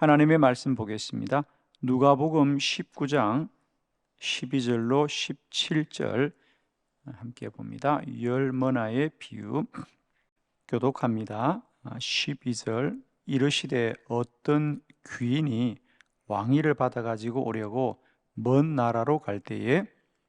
하나님의 말씀 보겠습니다. 누가복음 19장 12절로 17절 함께 봅니다. 열 머나의 비유 교독합니다. 12절 이르시되 어떤 귀인이 왕위를 받아가지고 오려고 먼 나라로 갈 때에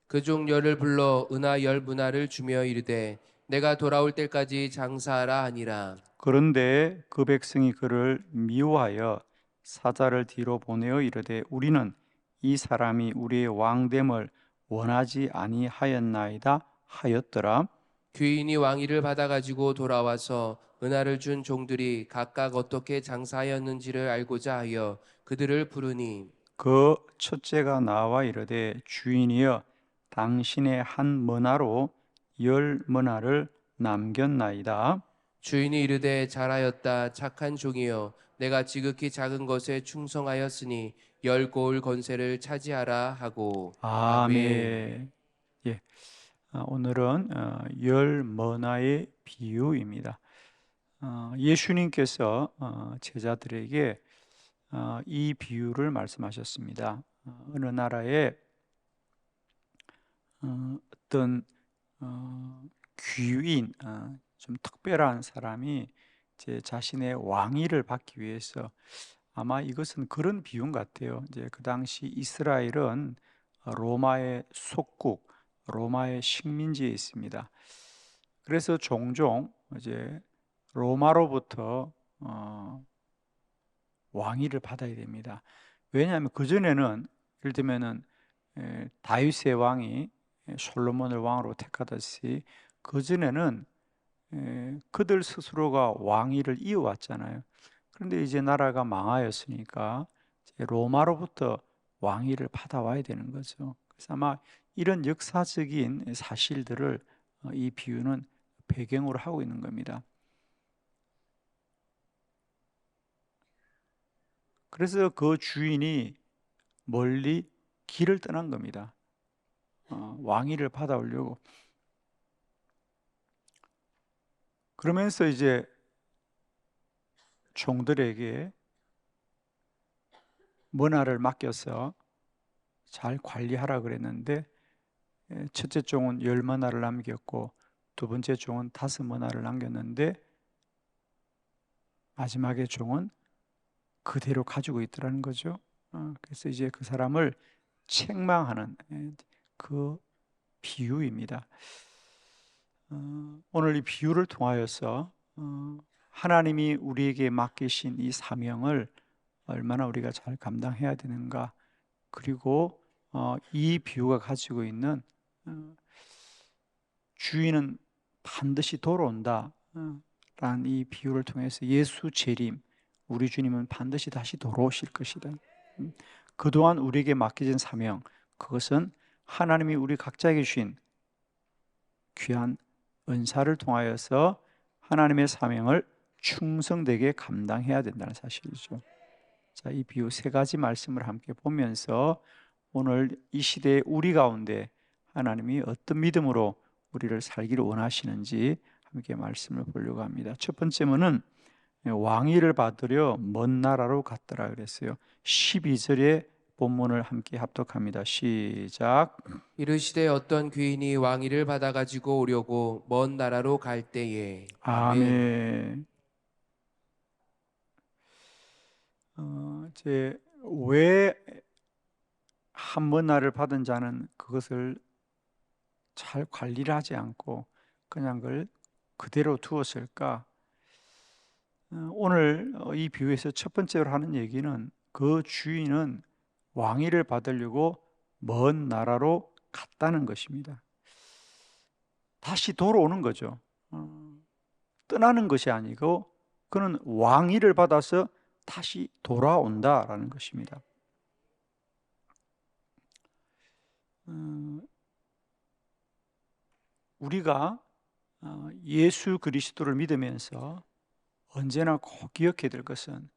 그 종 열을 불러 은하 열 문화를 주며 이르되 내가 돌아올 때까지 장사하라 하니라. 그런데 그 백성이 그를 미워하여 사자를 뒤로 보내어 이르되 우리는 이 사람이 우리의 왕됨을 원하지 아니하였나이다 하였더라. 귀인이 왕위를 받아가지고 돌아와서 은하를 준 종들이 각각 어떻게 장사하였는지를 알고자 하여 그들을 부르니 그 첫째가 나와 이르되 주인이여 당신의 한 머나로 열 머나를 남겼나이다. 주인이 이르되 잘하였다 착한 종이여 내가 지극히 작은 것에 충성하였으니 열 고을 건세를 차지하라 하고. 아멘. 아멘. 예. 오늘은 열 머나의 비유입니다. 예수님께서 제자들에게 이 비유를 말씀하셨습니다. 어느 나라에 어떤 귀인, 좀 특별한 사람이 이제 자신의 왕위를 받기 위해서, 아마 이것은 그런 비유 같아요. 이제 그 당시 이스라엘은 로마의 속국, 로마의 식민지에 있습니다. 그래서 종종 이제 로마로부터 왕위를 받아야 됩니다. 왜냐하면 그 전에는 예를 들면은 다윗의 왕이 솔로몬을 왕으로 택하듯이 그 전에는 그들 스스로가 왕위를 이어왔잖아요. 그런데 이제 나라가 망하였으니까 이제 로마로부터 왕위를 받아와야 되는 거죠. 그래서 아마 이런 역사적인 사실들을 이 비유는 배경으로 하고 있는 겁니다. 그래서 그 주인이 멀리 길을 떠난 겁니다. 왕위를 받아오려고. 그러면서 이제 종들에게 문화를 맡겨서 잘 관리하라 그랬는데, 첫째 종은 10문화를 남겼고 두 번째 종은 5문화를 남겼는데 마지막에 종은 그대로 가지고 있더라는 거죠. 그래서 이제 그 사람을 책망하는 그 비유입니다. 오늘 이 비유를 통하여서 하나님이 우리에게 맡기신 이 사명을 얼마나 우리가 잘 감당해야 되는가, 그리고 이 비유가 가지고 있는 주인은 반드시 돌아온다 라는 이 비유를 통해서 예수 재림, 우리 주님은 반드시 다시 돌아오실 것이다. 그동안 우리에게 맡겨진 사명, 그것은 하나님이 우리 각자에게 주신 귀한 은사를 통하여서 하나님의 사명을 충성되게 감당해야 된다는 사실이죠. 자, 이 비유 세 가지 말씀을 함께 보면서 오늘 이 시대에 우리 가운데 하나님이 어떤 믿음으로 우리를 살기를 원하시는지 함께 말씀을 보려고 합니다. 첫 번째는 왕위를 받으려 먼 나라로 갔더라 그랬어요. 12절의 본문을 함께 합독합니다. 시작. 이르시되 어떤 귀인이 왕위를 받아가지고 오려고 먼 나라로 갈 때에. 아멘. 아멘. 이제 왜 한 먼 나라를 받은 자는 그것을 잘 관리를 하지 않고 그냥 그걸 그대로 두었을까? 오늘 이 비유에서 첫 번째로 하는 얘기는 그 주인은 왕위를 받으려고 먼 나라로 갔다는 것입니다. 다시 돌아오는 거죠. 떠나는 것이 아니고 그는 왕위를 받아서 다시 돌아온다라는 것입니다. 우리가 예수 그리스도를 믿으면서 언제나 꼭 기억해야 될 것은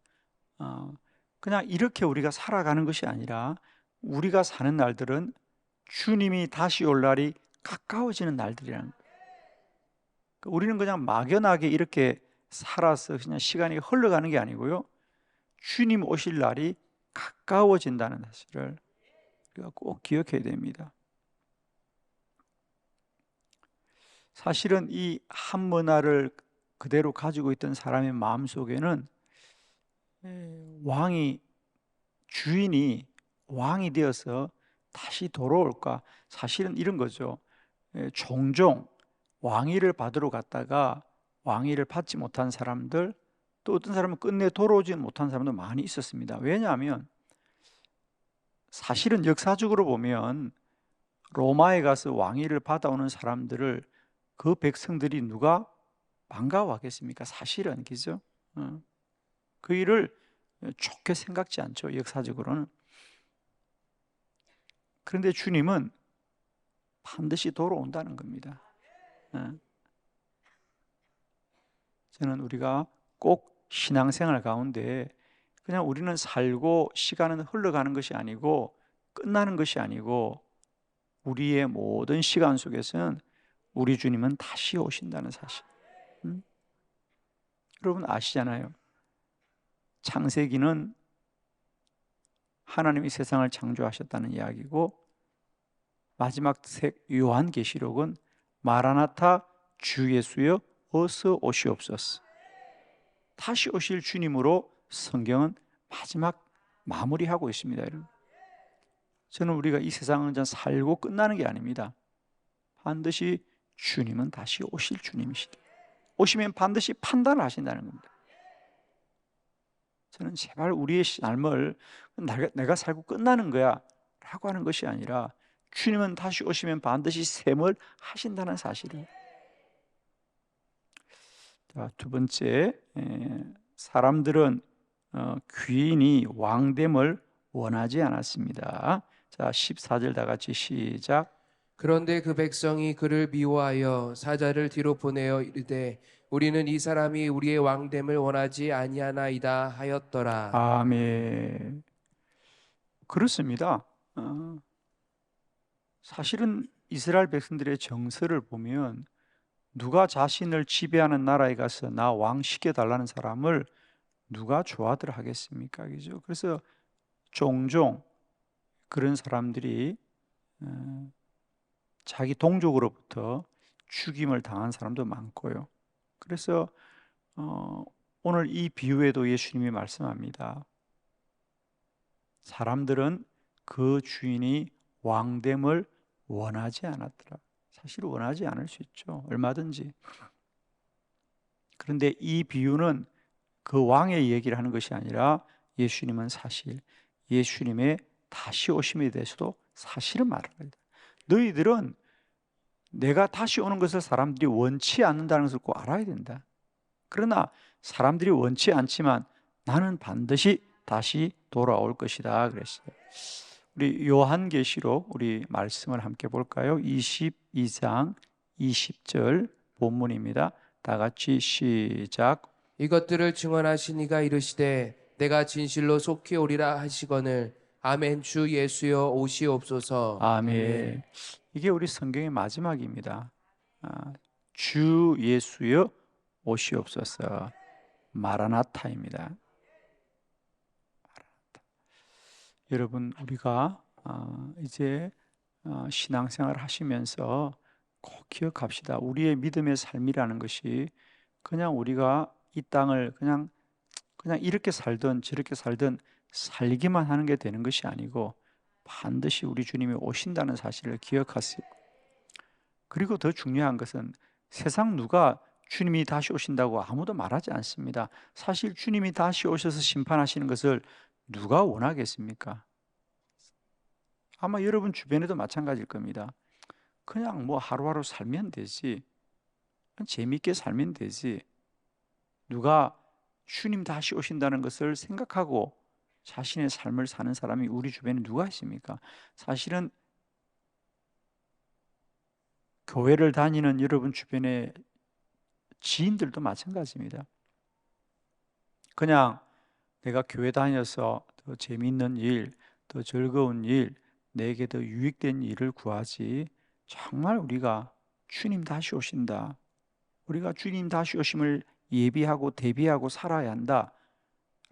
그냥 이렇게 우리가 살아가는 것이 아니라 우리가 사는 날들은 주님이 다시 올 날이 가까워지는 날들이라는 거예요. 우리는 그냥 막연하게 이렇게 살아서 그냥 시간이 흘러가는 게 아니고요, 주님 오실 날이 가까워진다는 사실을 우리가 꼭 기억해야 됩니다. 사실은 이 한 문화를 그대로 가지고 있던 사람의 마음속에는 주인이 왕이 되어서 다시 돌아올까? 사실은 이런 거죠. 종종 왕위를 받으러 갔다가 왕위를 받지 못한 사람들, 또 어떤 사람은 끝내 돌아오지 못한 사람도 많이 있었습니다. 왜냐하면 사실은 역사적으로 보면 로마에 가서 왕위를 받아오는 사람들을 그 백성들이 누가 반가워하겠습니까? 사실은, 그죠? 그 일을 좋게 생각지 않죠, 역사적으로는. 그런데 주님은 반드시 돌아온다는 겁니다. 저는 우리가 꼭 신앙생활 가운데 그냥 우리는 살고 시간은 흘러가는 것이 아니고 끝나는 것이 아니고 우리의 모든 시간 속에서는 우리 주님은 다시 오신다는 사실. 여러분 아시잖아요. 창세기는 하나님이 세상을 창조하셨다는 이야기고, 마지막 책 요한계시록은 마라나타 주 예수여 어서 오시옵소서. 다시 오실 주님으로 성경은 마지막 마무리하고 있습니다, 여러분. 저는 우리가 이 세상은 그냥 살고 끝나는 게 아닙니다. 반드시 주님은 다시 오실 주님이시다. 오시면 반드시 판단을 하신다는 겁니다. 저는 제발 우리의 삶을 내가 살고 끝나는 거야 라고 하는 것이 아니라 주님은 다시 오시면 반드시 셈을 하신다는 사실을. 자, 두 번째, 사람들은 귀인이 왕됨을 원하지 않았습니다. 자, 14절 다 같이 시작. 그런데 그 백성이 그를 미워하여 사자를 뒤로 보내어 이르되 우리는 이 사람이 우리의 왕됨을 원하지 아니하나이다 하였더라. 아멘. 그렇습니다. 사실은 이스라엘 백성들의 정서를 보면 누가 자신을 지배하는 나라에 가서 나 왕 시켜달라는 사람을 누가 좋아들 하겠습니까? 그죠? 그래서 종종 그런 사람들이 자기 동족으로부터 죽임을 당한 사람도 많고요. 그래서 오늘 이 비유에도 예수님이 말씀합니다. 사람들은 그 주인이 왕됨을 원하지 않았더라. 사실 원하지 않을 수 있죠. 얼마든지. 그런데 이 비유는 그 왕의 얘기를 하는 것이 아니라 예수님은 사실 예수님의 다시 오심에 대해서도 사실을 말합니다. 너희들은 내가 다시 오는 것을 사람들이 원치 않는다는 것을 꼭 알아야 된다. 그러나 사람들이 원치 않지만 나는 반드시 다시 돌아올 것이다 그랬어요. 우리 요한계시록 우리 말씀을 함께 볼까요? 22장 20절 본문입니다. 다 같이 시작. 이것들을 증언하신 이가 이르시되 내가 진실로 속히 오리라 하시거늘 아멘. 주 예수여 오시옵소서. 아멘. 이게 우리 성경의 마지막입니다. 주 예수여 오시옵소서. 마라나타입니다. 마라나타. 여러분 우리가 이제 신앙생활 하시면서 꼭 기억합시다. 우리의 믿음의 삶이라는 것이 그냥 우리가 이 땅을 그냥 이렇게 살든 저렇게 살든 살기만 하는 게 되는 것이 아니고 반드시 우리 주님이 오신다는 사실을 기억하세요. 그리고 더 중요한 것은 세상 누가 주님이 다시 오신다고 아무도 말하지 않습니다. 사실 주님이 다시 오셔서 심판하시는 것을 누가 원하겠습니까? 아마 여러분 주변에도 마찬가지일 겁니다. 그냥 뭐 하루하루 살면 되지. 재밌게 살면 되지. 누가 주님 다시 오신다는 것을 생각하고 자신의 삶을 사는 사람이 우리 주변에 누가 있습니까? 사실은 교회를 다니는 여러분 주변의 지인들도 마찬가지입니다. 그냥 내가 교회 다녀서 더 재미있는 일, 더 즐거운 일, 내게 더 유익된 일을 구하지 정말 우리가 주님 다시 오신다. 우리가 주님 다시 오심을 예비하고 대비하고 살아야 한다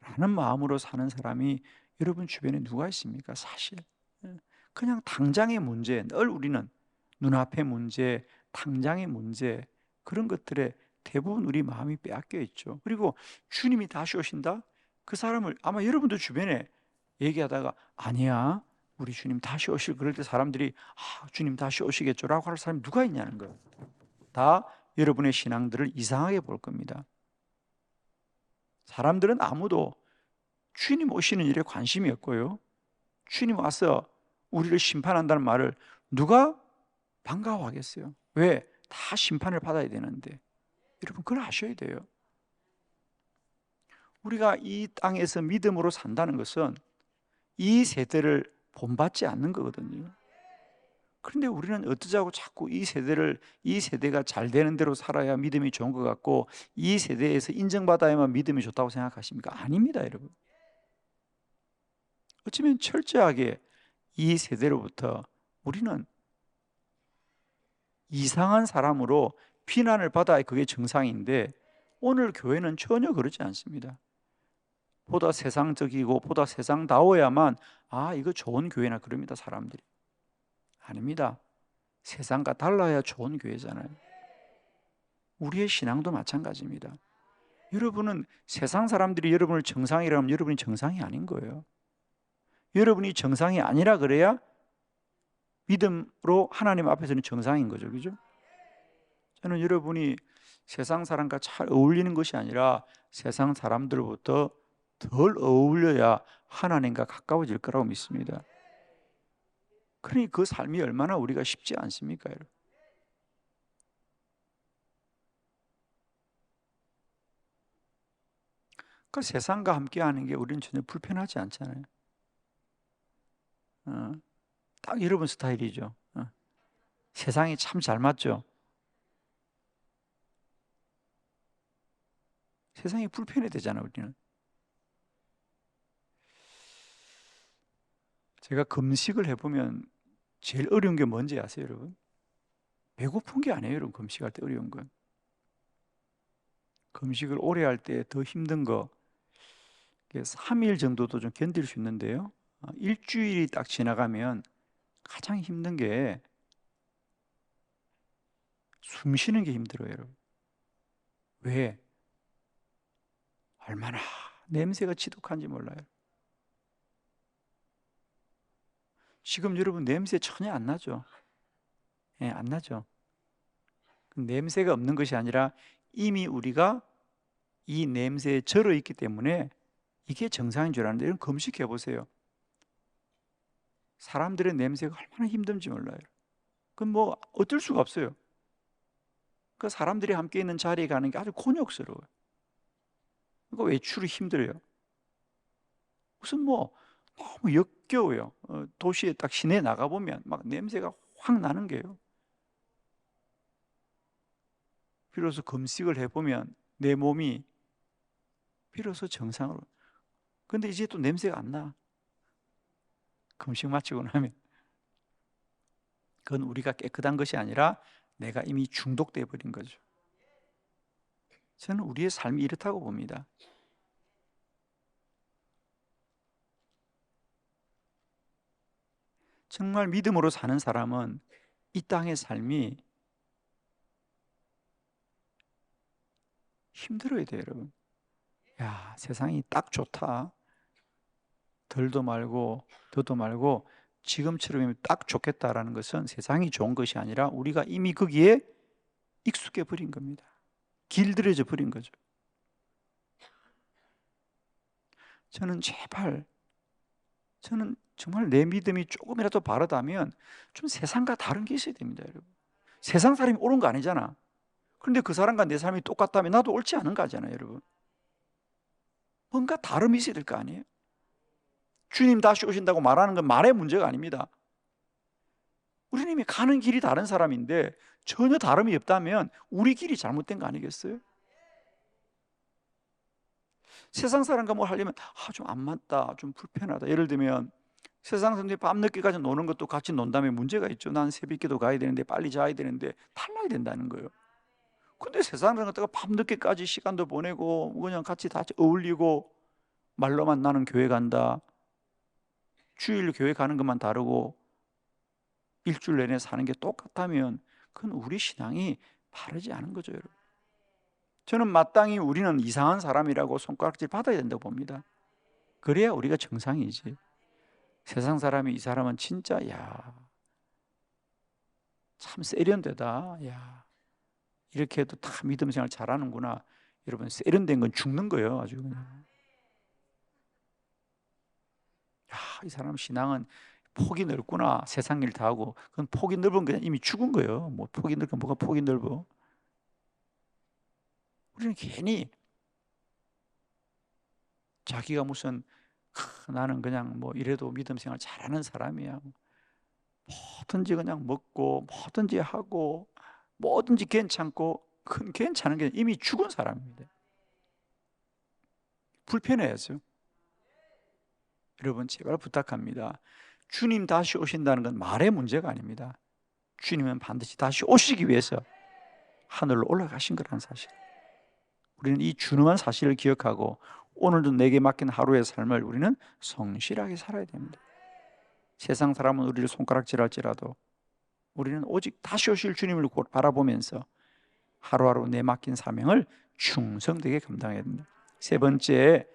라는 마음으로 사는 사람이 여러분 주변에 누가 있습니까? 사실 그냥 당장의 문제, 늘 우리는 눈앞의 문제, 당장의 문제, 그런 것들에 대부분 우리 마음이 빼앗겨 있죠. 그리고 주님이 다시 오신다? 그 사람을 아마 여러분도 주변에 얘기하다가 아니야, 우리 주님 다시 오실, 그럴 때 사람들이 주님 다시 오시겠죠라고 할 사람이 누가 있냐는 거예요. 다 여러분의 신앙들을 이상하게 볼 겁니다. 사람들은 아무도 주님 오시는 일에 관심이 없고요, 주님 와서 우리를 심판한다는 말을 누가 반가워하겠어요? 왜? 다 심판을 받아야 되는데. 여러분, 그걸 아셔야 돼요. 우리가 이 땅에서 믿음으로 산다는 것은 이 세대를 본받지 않는 거거든요. 그런데 우리는 어쩌자고 자꾸 이 세대가 잘 되는 대로 살아야 믿음이 좋은 것 같고, 이 세대에서 인정받아야만 믿음이 좋다고 생각하십니까? 아닙니다, 여러분. 어쩌면 철저하게 이 세대로부터 우리는 이상한 사람으로 비난을 받아야 그게 정상인데, 오늘 교회는 전혀 그렇지 않습니다. 보다 세상적이고 보다 세상다워야만 이거 좋은 교회나 그럽니다, 사람들이. 아닙니다. 세상과 달라야 좋은 교회잖아요. 우리의 신앙도 마찬가지입니다. 여러분은 세상 사람들이 여러분을 정상이라면 여러분이 정상이 아닌 거예요. 여러분이 정상이 아니라 그래야 믿음으로 하나님 앞에서는 정상인 거죠. 그죠? 저는 여러분이 세상 사람과 잘 어울리는 것이 아니라 세상 사람들로부터 덜 어울려야 하나님과 가까워질 거라고 믿습니다. 그러니 그 삶이 얼마나 우리가 쉽지 않습니까, 여러분? 그 세상과 함께하는 게 우리는 전혀 불편하지 않잖아요. 딱 여러분 스타일이죠. 세상이 참 잘 맞죠. 세상이 불편해 되잖아요, 우리는. 제가 금식을 해보면 제일 어려운 게 뭔지 아세요, 여러분? 배고픈 게 아니에요, 여러분. 금식할 때 어려운 건. 금식을 오래 할 때 더 힘든 거, 3일 정도도 좀 견딜 수 있는데요, 일주일이 딱 지나가면 가장 힘든 게 숨 쉬는 게 힘들어요, 여러분. 왜? 얼마나 냄새가 지독한지 몰라요. 지금 여러분 냄새 전혀 안 나죠? 안 나죠? 냄새가 없는 것이 아니라 이미 우리가 이 냄새에 절어 있기 때문에 이게 정상인 줄 아는데, 여러분 금식해 보세요. 사람들의 냄새가 얼마나 힘든지 몰라요. 그건 뭐 어쩔 수가 없어요. 그 사람들이 함께 있는 자리에 가는 게 아주 곤욕스러워요. 그러니까 외출이 힘들어요. 무슨 뭐 너무 역겨워요. 도시에 딱 시내에 나가보면 막 냄새가 확 나는 게요. 비로소 금식을 해보면 내 몸이 비로소 정상으로. 근데 이제 또 냄새가 안 나. 금식 마치고 나면. 그건 우리가 깨끗한 것이 아니라 내가 이미 중독돼 버린 거죠. 저는 우리의 삶이 이렇다고 봅니다. 정말 믿음으로 사는 사람은 이 땅의 삶이 힘들어야 돼요, 여러분. 야, 세상이 딱 좋다. 덜도 말고 더도 말고 지금처럼 딱 좋겠다라는 것은 세상이 좋은 것이 아니라 우리가 이미 거기에 익숙해 버린 겁니다. 길들여져 버린 거죠. 저는 정말 내 믿음이 조금이라도 바르다면 좀 세상과 다른 게 있어야 됩니다, 여러분. 세상 사람이 옳은 거 아니잖아. 그런데 그 사람과 내 삶이 똑같다면 나도 옳지 않은 거잖아요, 여러분. 뭔가 다름이 있어야 될 거 아니에요? 주님 다시 오신다고 말하는 건 말의 문제가 아닙니다. 우리는 이미 가는 길이 다른 사람인데 전혀 다름이 없다면 우리 길이 잘못된 거 아니겠어요? 세상 사람과 뭘 하려면 좀 안 맞다, 좀 불편하다. 예를 들면 세상 사람들이 밤늦게까지 노는 것도 같이 논다면 문제가 있죠. 난 새벽기도 가야 되는데 빨리 자야 되는데 탈락이 된다는 거예요. 근데 세상 사람 같다가 밤늦게까지 시간도 보내고 그냥 같이 어울리고 말로만 나는 교회 간다, 주일 교회 가는 것만 다르고 일주일 내내 사는 게 똑같다면 그건 우리 신앙이 바르지 않은 거죠, 여러분. 저는 마땅히 우리는 이상한 사람이라고 손가락질 받아야 된다고 봅니다. 그래야 우리가 정상이지. 세상 사람이 이 사람은 진짜 참 세련되다, 이렇게 해도 다 믿음 생활 잘하는구나. 여러분, 세련된 건 죽는 거예요, 아주 그냥. 이 사람 신앙은 폭이 넓구나. 세상 일 다 하고. 그건 폭이 넓은 그냥 이미 죽은 거예요. 뭐 폭이 넓고 뭐가 폭이 넓어? 우리는 괜히 자기가 무슨 나는 그냥 뭐 이래도 믿음 생활 잘하는 사람이야. 뭐든지 그냥 먹고 뭐든지 하고 뭐든지 괜찮고, 그건 괜찮은 게 이미 죽은 사람입니다. 불편해야죠. 여러분, 제발 부탁합니다. 주님 다시 오신다는 건 말의 문제가 아닙니다. 주님은 반드시 다시 오시기 위해서 하늘로 올라가신 거라는 사실. 우리는 이 준엄한 사실을 기억하고 오늘도 내게 맡긴 하루의 삶을 우리는 성실하게 살아야 됩니다. 세상 사람은 우리를 손가락질할지라도 우리는 오직 다시 오실 주님을 바라보면서 하루하루 내 맡긴 사명을 충성되게 감당해야 됩니다. 세 번째,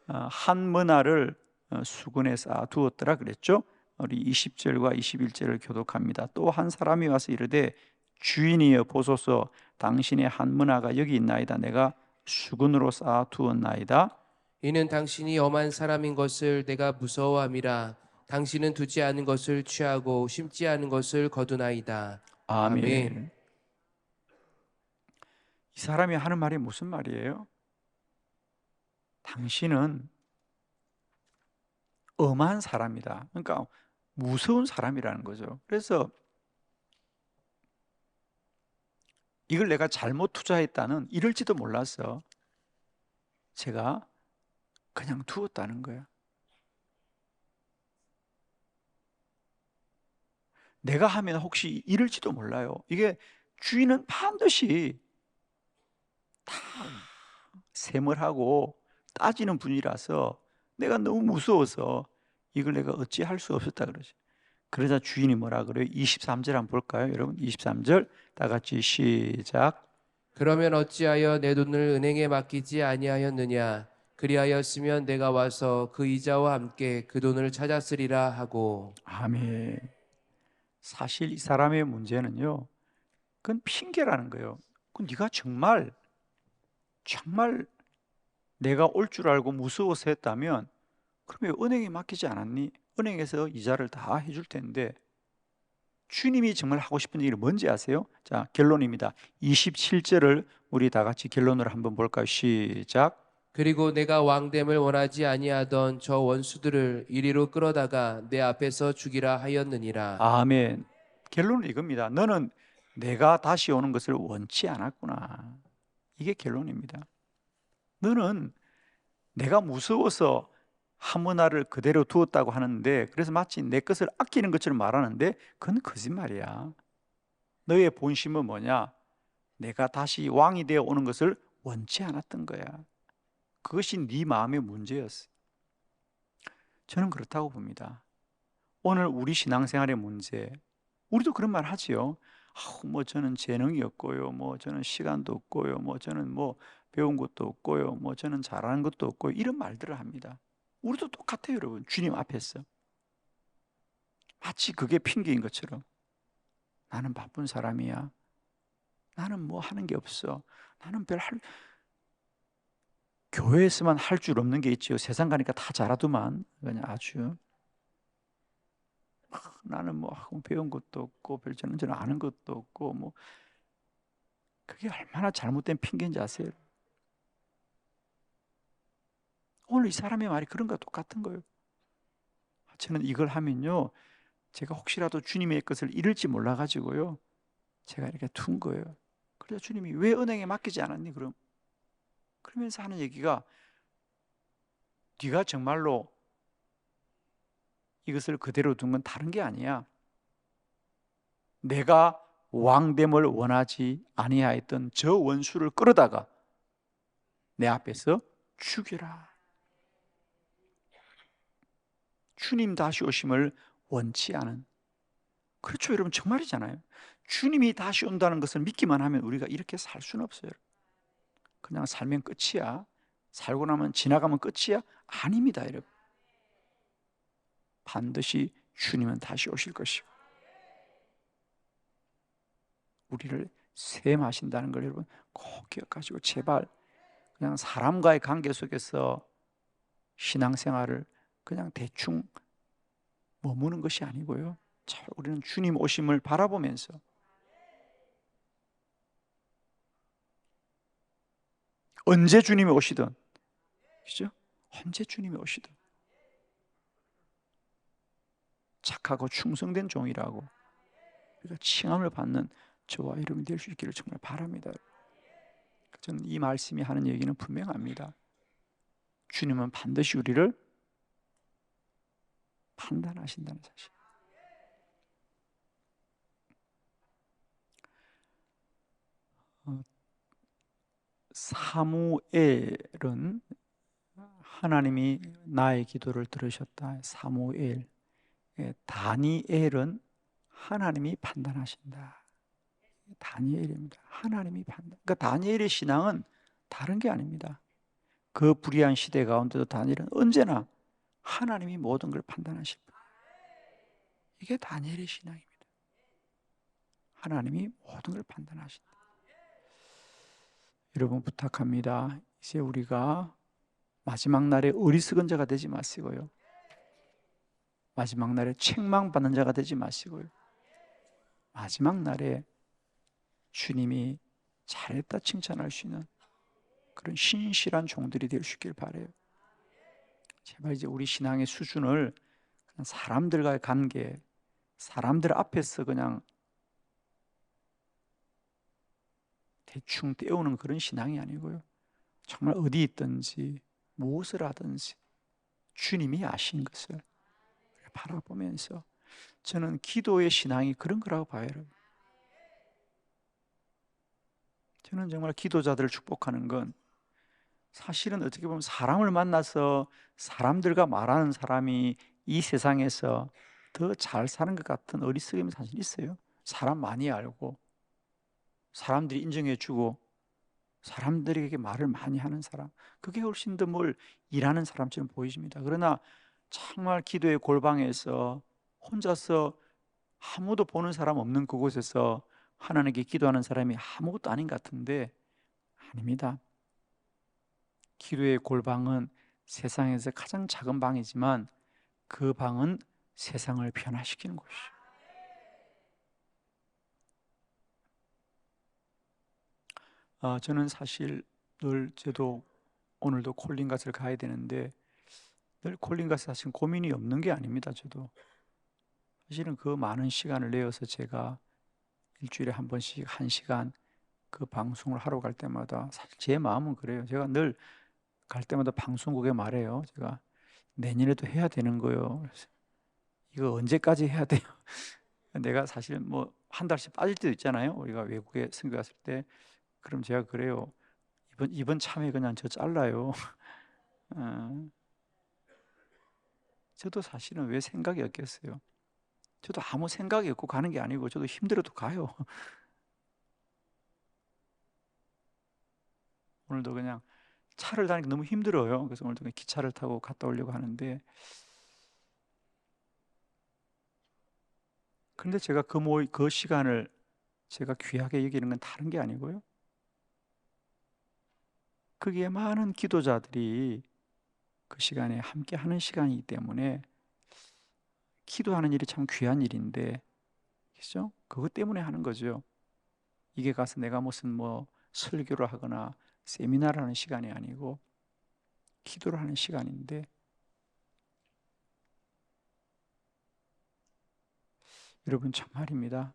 한 문화를 수군에 쌓아두었더라 그랬죠. 우리 20절과 21절을 교독합니다. 또 한 사람이 와서 이르되 주인이여 보소서, 당신의 한 문화가 여기 있나이다. 내가 수군으로 쌓아두었나이다. 이는 당신이 엄한 사람인 것을 내가 무서워함이라. 당신은 두지 않은 것을 취하고 심지 않은 것을 거두나이다. 아멘. 아멘. 이 사람이 하는 말이 무슨 말이에요? 당신은 엄한 사람이다. 그러니까 무서운 사람이라는 거죠. 그래서 이걸 내가 잘못 투자했다는, 이럴지도 몰라서 제가 그냥 두었다는 거야. 내가 하면 혹시 이럴지도 몰라요. 이게 주인은 반드시 다 셈을 따지는 분이라서 내가 너무 무서워서 이걸 내가 어찌할 수 없었다 그러죠. 그러자 주인이 뭐라 그래요? 23절 한번 볼까요? 여러분, 23절 다 같이 시작. 그러면 어찌하여 내 돈을 은행에 맡기지 아니하였느냐? 그리하였으면 내가 와서 그 이자와 함께 그 돈을 찾았으리라 하고. 아멘. 사실 이 사람의 문제는요, 그건 핑계라는 거예요. 네가 정말 내가 올 줄 알고 무서워서 했다면 그러면 은행에 맡기지 않았니? 은행에서 이자를 다 해줄 텐데. 주님이 정말 하고 싶은 얘기를 뭔지 아세요? 자, 결론입니다. 27절을 우리 다 같이 결론으로 한번 볼까요? 시작. 그리고 내가 왕됨을 원하지 아니하던 저 원수들을 이리로 끌어다가 내 앞에서 죽이라 하였느니라. 아멘. 결론은 이겁니다. 너는 내가 다시 오는 것을 원치 않았구나. 이게 결론입니다. 너는 내가 무서워서 한 문화를 그대로 두었다고 하는데, 그래서 마치 내 것을 아끼는 것처럼 말하는데 그건 거짓말이야. 너의 본심은 뭐냐? 내가 다시 왕이 되어 오는 것을 원치 않았던 거야. 그것이 네 마음의 문제였어. 저는 그렇다고 봅니다. 오늘 우리 신앙생활의 문제, 우리도 그런 말 하지요. 뭐 저는 재능이 없고요, 뭐 저는 시간도 없고요, 뭐 저는 뭐 배운 것도 없고요, 뭐 저는 잘하는 것도 없고요, 이런 말들을 합니다. 우리도 똑같아요, 여러분. 주님 앞에서 마치 그게 핑계인 것처럼 나는 바쁜 사람이야, 나는 뭐 하는 게 없어, 나는 교회에서만 할 줄 없는 게 있지요. 세상 가니까 다 잘하더만. 그냥 아주 나는 뭐 배운 것도 없고 별 저는 아는 것도 없고, 뭐 그게 얼마나 잘못된 핑계인지 아세요? 오늘 이 사람의 말이 그런 거와 똑같은 거예요. 저는 이걸 하면요, 제가 혹시라도 주님의 것을 잃을지 몰라가지고요, 제가 이렇게 둔 거예요. 그래서 주님이 왜 은행에 맡기지 않았니? 그러면서 하는 얘기가, 네가 정말로 이것을 그대로 둔 건 다른 게 아니야. 내가 왕됨을 원하지 아니하였던 저 원수를 끌어다가 내 앞에서 죽여라. 주님 다시 오심을 원치 않은. 그렇죠, 여러분. 정말이잖아요. 주님이 다시 온다는 것을 믿기만 하면 우리가 이렇게 살 수는 없어요. 그냥 살면 끝이야. 살고 나면 지나가면 끝이야? 아닙니다, 여러분. 반드시 주님은 다시 오실 것이고 우리를 세임하신다는 걸 여러분 꼭 기억하시고, 제발 그냥 사람과의 관계 속에서 신앙생활을 그냥 대충 머무는 것이 아니고요, 우리는 주님 오심을 바라보면서 언제 주님이 오시든, 그죠? 언제 주님이 오시든 착하고 충성된 종이라고 우리가 칭함을 받는 저와 여러분이 될 수 있기를 정말 바랍니다. 저는 이 말씀이 하는 얘기는 분명합니다. 주님은 반드시 우리를 판단하신다는 사실. 사무엘은 하나님이 나의 기도를 들으셨다. 사무엘. 다니엘은 하나님이 판단하신다. 다니엘입니다. 하나님이 판단. 그러니까 다니엘의 신앙은 다른 게 아닙니다. 그 불의한 시대 가운데도 다니엘은 언제나 하나님이 모든 걸 판단하실 분. 이게 다니엘의 신앙입니다. 하나님이 모든 걸 판단하신다. 여러분 부탁합니다. 이제 우리가 마지막 날에 어리석은 자가 되지 마시고요, 마지막 날에 책망받는 자가 되지 마시고요, 마지막 날에 주님이 잘했다 칭찬할 수 있는 그런 신실한 종들이 될 수 있길 바라요. 제발 이제 우리 신앙의 수준을 그냥 사람들과의 관계, 사람들 앞에서 그냥 대충 때우는 그런 신앙이 아니고요, 정말 어디 있든지 무엇을 하든지 주님이 아신 것을 바라보면서, 저는 기도의 신앙이 그런 거라고 봐요, 여러분. 저는 정말 기도자들을 축복하는 건, 사실은 어떻게 보면 사람을 만나서 사람들과 말하는 사람이 이 세상에서 더 잘 사는 것 같은 어리석음이 사실 있어요. 사람 많이 알고 사람들이 인정해 주고 사람들에게 말을 많이 하는 사람, 그게 훨씬 더 뭘 일하는 사람처럼 보이십니다. 그러나 정말 기도의 골방에서 혼자서 아무도 보는 사람 없는 그곳에서 하나님께 기도하는 사람이 아무것도 아닌 것 같은데, 아닙니다. 기도의 골방은 세상에서 가장 작은 방이지만 그 방은 세상을 변화시키는 곳이에요. 저는 사실 늘, 저도 오늘도 콜린갓을 가야 되는데 늘 콜린갓에 사실 고민이 없는 게 아닙니다. 저도 사실은 그 많은 시간을 내어서 제가 일주일에 한 번씩 1시간 그 방송을 하러 갈 때마다 사실 제 마음은 그래요. 제가 늘 갈 때마다 방송국에 말해요. 제가 내년에도 해야 되는 거예요. 그래서 이거 언제까지 해야 돼요? 내가 사실 뭐 한 달씩 빠질 때도 있잖아요. 우리가 외국에 선교 갔을 때. 그럼 제가 그래요. 이번 참에 그냥 저 잘라요. 저도 사실은 왜 생각이 없겠어요. 저도 아무 생각이 없고 가는 게 아니고 저도 힘들어도 가요. 오늘도 그냥 차를 다니기 너무 힘들어요. 그래서 오늘도 그냥 기차를 타고 갔다 오려고 하는데, 근데 제가 그 시간을 제가 귀하게 여기는 건 다른 게 아니고요, 거기에 많은 기도자들이 그 시간에 함께 하는 시간이기 때문에 기도하는 일이 참 귀한 일인데, 그죠? 그것 때문에 하는 거죠. 이게 가서 내가 무슨 뭐 설교를 하거나 세미나를 하는 시간이 아니고 기도를 하는 시간인데, 여러분 정말입니다.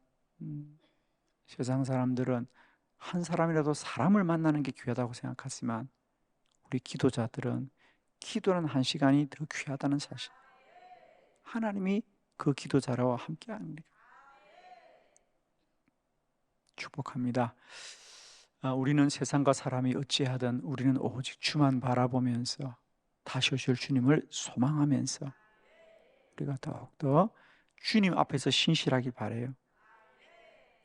세상 사람들은 한 사람이라도 사람을 만나는 게 귀하다고 생각하지만 우리 기도자들은 기도하는 1시간이 더 귀하다는 사실, 하나님이 그 기도자와 함께 합니다. 축복합니다. 우리는 세상과 사람이 어찌하든 우리는 오직 주만 바라보면서 다시 오실 주님을 소망하면서 우리가 더욱더 주님 앞에서 신실하길 바라요.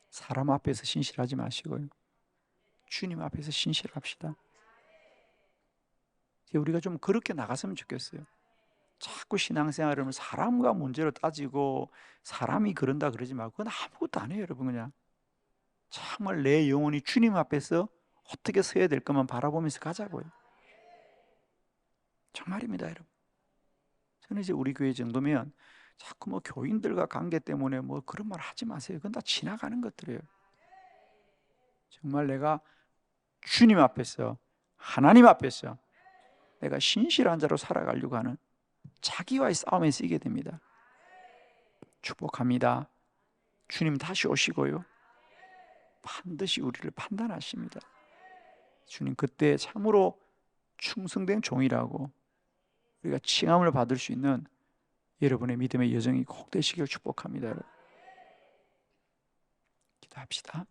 사람 앞에서 신실하지 마시고요. 주님 앞에서 신실합시다. 우리가 좀 그렇게 나갔으면 좋겠어요. 자꾸 신앙생활을 사람과 문제로 따지고 사람이 그런다 그러지 말고 그건 아무것도 아니에요, 여러분. 그냥 정말 내 영혼이 주님 앞에서 어떻게 서야 될 것만 바라보면서 가자고요. 정말입니다, 여러분. 저는 이제 우리 교회 정도면 자꾸 뭐 교인들과 관계 때문에 뭐 그런 말 하지 마세요. 그건 다 지나가는 것들이에요. 정말 내가 주님 앞에서, 하나님 앞에서 내가 신실한 자로 살아가려고 하는 자기와의 싸움에서 이게 됩니다. 축복합니다. 주님 다시 오시고요. 반드시 우리를 판단하십니다. 주님 그때 참으로 충성된 종이라고 우리가 칭함을 받을 수 있는 여러분의 믿음의 여정이 꼭 되시길 축복합니다. 기도합시다.